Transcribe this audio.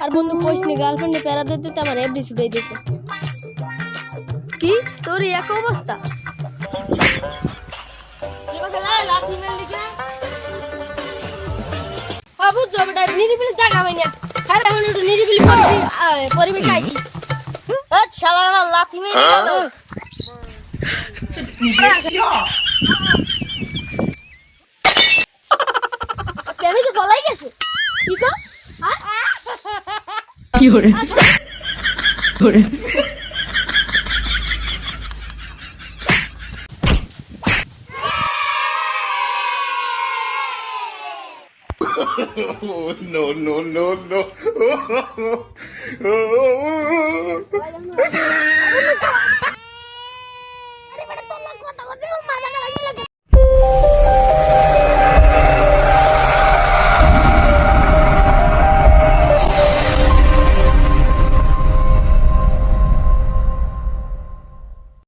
আর বন্ধু কইস নি গার্লফ্রেন্ডে প্যারা দিতে দিতে আমার এফডি ছুটাই দিয়েছে। কি তোর এই এক অবস্থা? বুঝছো বেটা নিরিবিলি জায়গা পাই না। হ্যাঁ এখন একটু নিরিবিলি পরিবেশ আইছি। শালা আমার লাথি মেরে গেল। কেমন পলাই গেছে কি কো? কি Hare Hare no, no, no, no. আরে বেটা তোর কথা কথা মাথা লাগা